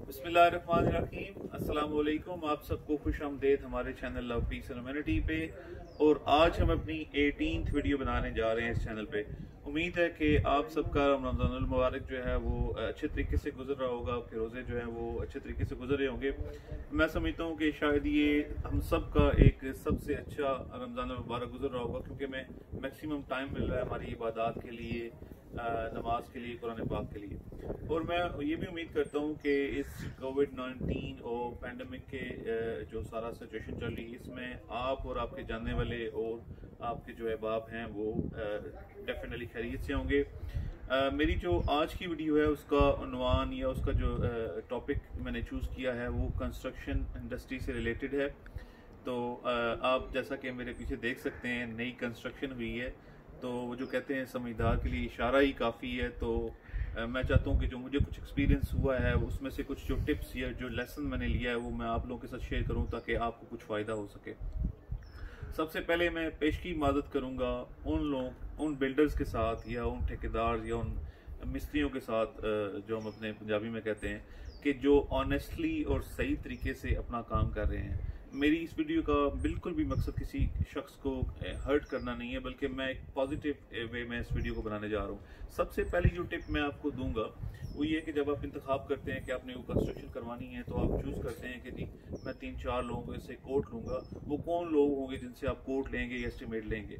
बिस्मिल्लाहिर्रहमानिर्रहीम। अस्सलाम वालेकुम। आप सबको खुश आमदेद हमारे channel love piece and humanity पे। और आज हम अपनी 18th वीडियो बनाने जा रहे हैं इस चैनल पे। उम्मीद है कि आप सबका रमज़ानुल मुबारक जो है वो अच्छे तरीके से गुजर रहा होगा, आपके रोज़े जो हैं वो अच्छे तरीके से गुजर रहे होंगे। मैं समझता हूँ कि शायद ये हम सब का एक सबसे अच्छा रमज़ानुल मुबारक गुजर रहा होगा, क्योंकि हमें मैक्सिमम टाइम मिल रहा है हमारी इबादत के लिए, नमाज के लिए, कुरान पाक के लिए। और मैं ये भी उम्मीद करता हूँ कि इस कोविड-19 और पैंडमिक के जो सारा सिचुएशन चल रही है, इसमें आप और आपके जानने वाले और आपके जो अहबाब हैं वो डेफिनेटली खैरियत से होंगे। मेरी जो आज की वीडियो है उसका उन्वान या उसका जो टॉपिक मैंने चूज़ किया है वो कंस्ट्रक्शन इंडस्ट्री से रिलेटेड है। तो आप जैसा कि मेरे पीछे देख सकते हैं, नई कंस्ट्रक्शन हुई है। तो वो जो कहते हैं समझदार के लिए इशारा ही काफ़ी है। तो मैं चाहता हूँ कि जो मुझे कुछ एक्सपीरियंस हुआ है उसमें से कुछ जो टिप्स या जो लेसन मैंने लिया है वो मैं आप लोगों के साथ शेयर करूँ ताकि आपको कुछ फ़ायदा हो सके। सबसे पहले मैं पेशगी मदद करूँगा उन बिल्डर्स के साथ या उन ठेकेदार या उन मिस्त्रियों के साथ, जो हम अपने पंजाबी में कहते हैं, कि जो ऑनेस्टली और सही तरीके से अपना काम कर रहे हैं। मेरी इस वीडियो का बिल्कुल भी मकसद किसी शख्स को हर्ट करना नहीं है, बल्कि मैं एक पॉजिटिव वे में इस वीडियो को बनाने जा रहा हूँ। सबसे पहली जो टिप मैं आपको दूंगा वो ये है कि जब आप इंतखाब करते हैं कि आपने वो कंस्ट्रक्शन करवानी है, तो आप चूज़ करते हैं कि जी मैं 3-4 लोगों से कोट लूँगा। वो कौन लोग होंगे जिनसे आप कोट लेंगे या एस्टिमेट लेंगे?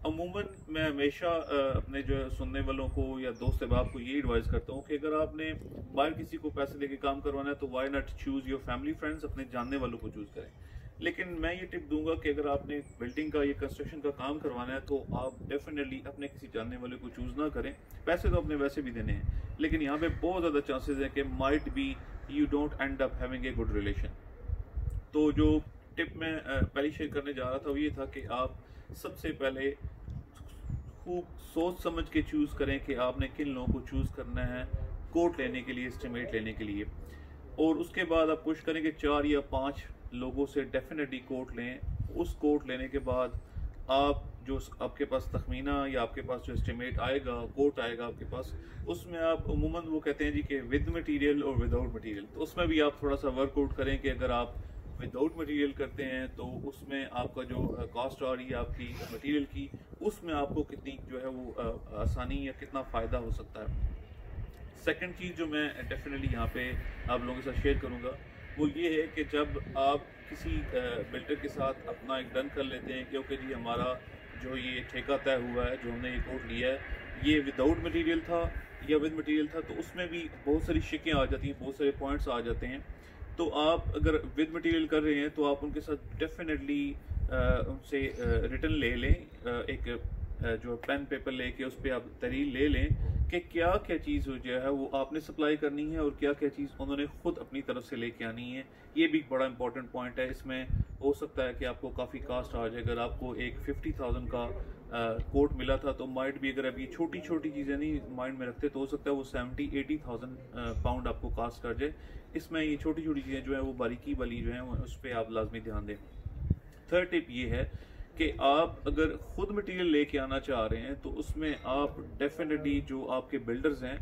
अमूमन मैं हमेशा अपने जो सुनने वालों को या दोस्त अहबाब को ये एडवाइस करता हूँ कि अगर आपने बाहर किसी को पैसे लेके काम करवाना है तो why not choose your family friends, अपने जानने वालों को चूज़ करें। लेकिन मैं ये टिप दूंगा कि अगर आपने बिल्डिंग का या कंस्ट्रक्शन का काम करवाना है तो आप डेफिनेटली अपने किसी जानने वाले को चूज़ ना करें। पैसे तो अपने वैसे भी देने हैं, लेकिन यहाँ पे बहुत ज़्यादा चांसेस हैं कि might be you don't and up having a good relation. तो जो टिप मैं पहले शेयर करने जा रहा था वो ये था कि आप सबसे पहले खूब सोच समझ के चूज़ करें कि आपने किन लोगों को चूज़ करना है कोट लेने के लिए, एस्टिमेट लेने के लिए। और उसके बाद आप कोशिश करें कि 4 या 5 लोगों से डेफिनेटली कोट लें। उस कोट लेने के बाद आप जो आपके पास तखमीना या आपके पास जो एस्टिमेट आएगा, कोट आएगा आपके पास, उसमें आप अमूमन वो कहते हैं जी कि विद मटेरियल और विदाउट मटेरियल। तो उसमें भी आप थोड़ा सा वर्कआउट करें कि अगर आप विदाउट मटेरियल करते हैं तो उसमें आपका जो कॉस्ट आ रही है आपकी मटेरियल की, उसमें आपको कितनी जो है वो आसानी या कितना फ़ायदा हो सकता है। सेकंड चीज़ जो मैं डेफिनेटली यहाँ पे आप लोगों के साथ शेयर करूँगा वो ये है कि जब आप किसी बिल्डर के साथ अपना एक डन कर लेते हैं, क्योंकि जी हमारा जो ये ठेका तय हुआ है, जो हमने ये कोट लिया है, ये विदाउट मटेरियल था या विद मटेरियल था, तो उसमें भी बहुत सारी शिकें आ जाती हैं, बहुत सारे पॉइंट्स आ जाते हैं। तो आप अगर विद मटेरियल कर रहे हैं तो आप उनके साथ डेफिनेटली उनसे रिटर्न ले लें, एक जो पेन पेपर लेके उस पर आप तहरीर ले लें कि क्या क्या चीज़ जो है वो आपने सप्लाई करनी है और क्या क्या चीज़ उन्होंने खुद अपनी तरफ से लेके आनी है। ये भी एक बड़ा इंपॉर्टेंट पॉइंट है। इसमें हो सकता है कि आपको काफ़ी कास्ट आ जाए। अगर आपको एक 50,000 का कोट मिला था तो माइट भी, अगर अभी छोटी छोटी चीज़ें नहीं माइंड में रखते, तो हो सकता है वो 70-80,000 पाउंड आपको कास्ट कर जाए। इसमें ये छोटी छोटी चीज़ें जो है वो बारीकी वाली जो है उस पर आप लाजमी ध्यान दें। थर्ड टिप ये है कि आप अगर खुद मटेरियल लेके आना चाह रहे हैं तो उसमें आप डेफिनेटली जो आपके बिल्डर्स हैं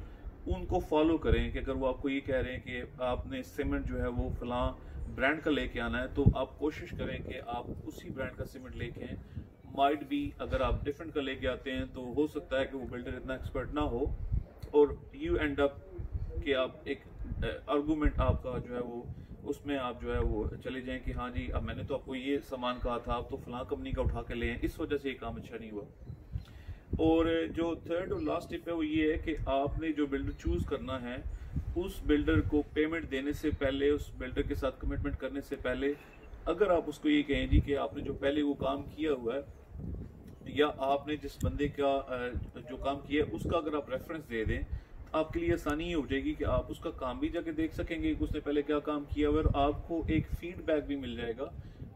उनको फॉलो करें कि अगर वो आपको ये कह रहे हैं कि आपने सीमेंट जो है वो फलां ब्रांड का लेके आना है, तो आप कोशिश करें कि आप उसी ब्रांड का सीमेंट लेके आएं। माइट भी अगर आप डिफरेंट का लेके आते हैं तो हो सकता है कि वो बिल्डर इतना एक्सपर्ट ना हो और यू एंड अप कि आप एक आर्गूमेंट आपका जो है वो उसमें आप जो है वो चले जाएं कि हाँ जी अब मैंने तो आपको ये सामान कहा था, आप तो फलां कंपनी का उठा के ले आए, इस वजह से ये काम अच्छा नहीं हुआ। और जो थर्ड और लास्ट टिप है वो ये है कि आपने जो बिल्डर चूज करना है उस बिल्डर को पेमेंट देने से पहले, उस बिल्डर के साथ कमिटमेंट करने से पहले, अगर आप उसको ये कहें जी कि आपने जो पहले वो काम किया हुआ है या आपने जिस बंदे का जो काम किया है उसका अगर आप रेफरेंस दे दें, आपके लिए आसानी हो जाएगी कि आप उसका काम भी जाके देख सकेंगे कि उसने पहले क्या काम किया हुआ है, और आपको एक फीडबैक भी मिल जाएगा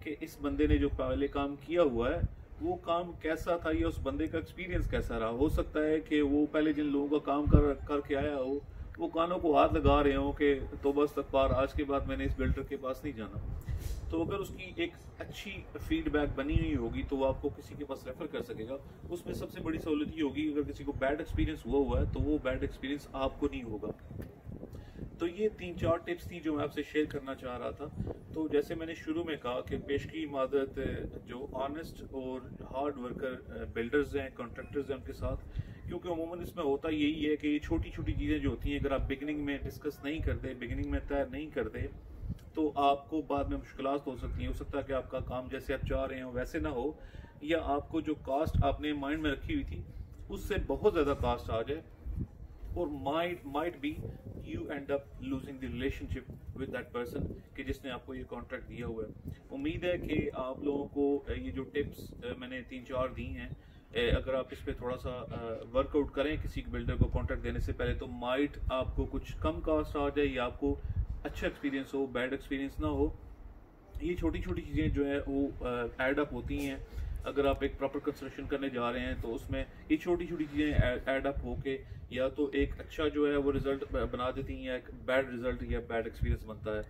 कि इस बंदे ने जो पहले काम किया हुआ है वो काम कैसा था या उस बंदे का एक्सपीरियंस कैसा रहा। हो सकता है कि वो पहले जिन लोगों का काम करके आया हो वो कानों को हाथ लगा रहे हो कि तो बस तकबार, आज के बाद मैंने इस बिल्डर के पास नहीं जाना। तो अगर उसकी एक अच्छी फीडबैक बनी हुई होगी तो वो आपको किसी के पास रेफर कर सकेगा। उसमें सबसे बड़ी सहूलत ये होगी अगर किसी को बैड एक्सपीरियंस हुआ है तो वो बैड एक्सपीरियंस आपको नहीं होगा। तो ये 3-4 टिप्स थी जो मैं आपसे शेयर करना चाह रहा था। तो जैसे मैंने शुरू में कहा कि पेशगी मदद जो ऑनेस्ट और हार्ड वर्कर बिल्डर्स हैं, कॉन्ट्रैक्टर्स हैं, उनके साथ, क्योंकि अमूमन इसमें होता यही है कि ये छोटी छोटी चीज़ें जो होती हैं अगर आप बिगिनिंग में डिस्कस नहीं करते, बिगिनिंग में तय नहीं करते, तो आपको बाद में मुश्किलात हो सकती हैं। हो सकता है कि आपका काम जैसे आप चाह रहे हो वैसे ना हो, या आपको जो कास्ट आपने माइंड में रखी हुई थी उससे बहुत ज़्यादा कास्ट आ जाए, और might be you and up losing the relationship with that person कि जिसने आपको ये कॉन्ट्रैक्ट दिया हुआ है। उम्मीद है कि आप लोगों को ये जो टिप्स मैंने 3-4 दी हैं, अगर आप इस पर थोड़ा सा वर्कआउट करें किसी बिल्डर को कॉन्ट्रैक्ट देने से पहले, तो माइट आपको कुछ कम कास्ट आ जाए या आपको अच्छा एक्सपीरियंस हो, बैड एक्सपीरियंस ना हो। ये छोटी छोटी चीज़ें जो है वो ऐड अप होती हैं। अगर आप एक प्रॉपर कंस्ट्रक्शन करने जा रहे हैं तो उसमें ये छोटी छोटी चीज़ें ऐड अप होके या तो एक अच्छा जो है वो रिजल्ट बना देती हैं, या एक बैड रिजल्ट या बैड एक्सपीरियंस बनता है।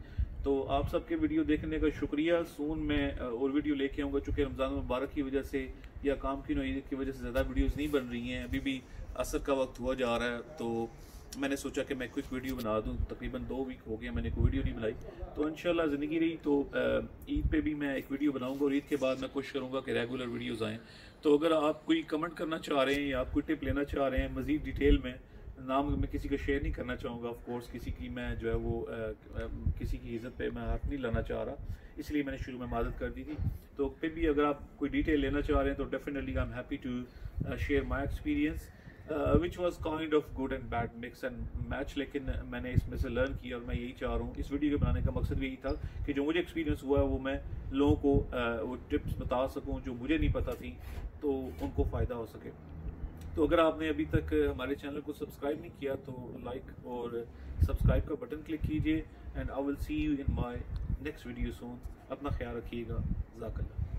तो आप सबके वीडियो देखने का शुक्रिया। सून मैं और वीडियो लेके आऊँगा, चूँकि रमज़ान मुबारक की वजह से या काम की नौईद की वजह से ज़्यादा वीडियोज़ नहीं बन रही हैं, अभी भी असर का वक्त हुआ जा रहा है, तो मैंने सोचा कि मैं क्विक वीडियो बना दूं। तकरीबन 2 वीक हो गए मैंने कोई वीडियो नहीं बनाई, तो इंशाल्लाह ज़िंदगी रही तो ईद पे भी मैं एक वीडियो बनाऊंगा, और ईद के बाद मैं कोशिश करूंगा कि रेगुलर वीडियोस आएँ। तो अगर आप कोई कमेंट करना चाह रहे हैं या आप कोई टिप लेना चाह रहे हैं मज़ीद डिटेल में, नाम मैं किसी का शेयर नहीं करना चाहूँगा, ऑफ कोर्स किसी की मैं जो है वो किसी की इज़्ज़त पे मैं हाथ नहीं लाना चाह रहा, इसलिए मैंने शुरू में मदद कर दी थी। तो फिर भी अगर आप कोई डिटेल लेना चाह रहे हैं तो definitely I am happy to share my experience which was kind of good and bad mix and match, लेकिन मैंने इसमें से लर्न किया, और मैं यही चाह रहा हूँ। इस वीडियो के बनाने का मकसद भी यही था कि जो मुझे एक्सपीरियंस हुआ है वो मैं लोगों को वो टिप्स बता सकूँ जो मुझे नहीं पता थी, तो उनको फ़ायदा हो सके। तो अगर आपने अभी तक हमारे चैनल को सब्सक्राइब नहीं किया तो लाइक और सब्सक्राइब का बटन क्लिक कीजिए, and I will see you in my next video सून। अपना ख्याल रखिएगा। जज़ाकल्लाह।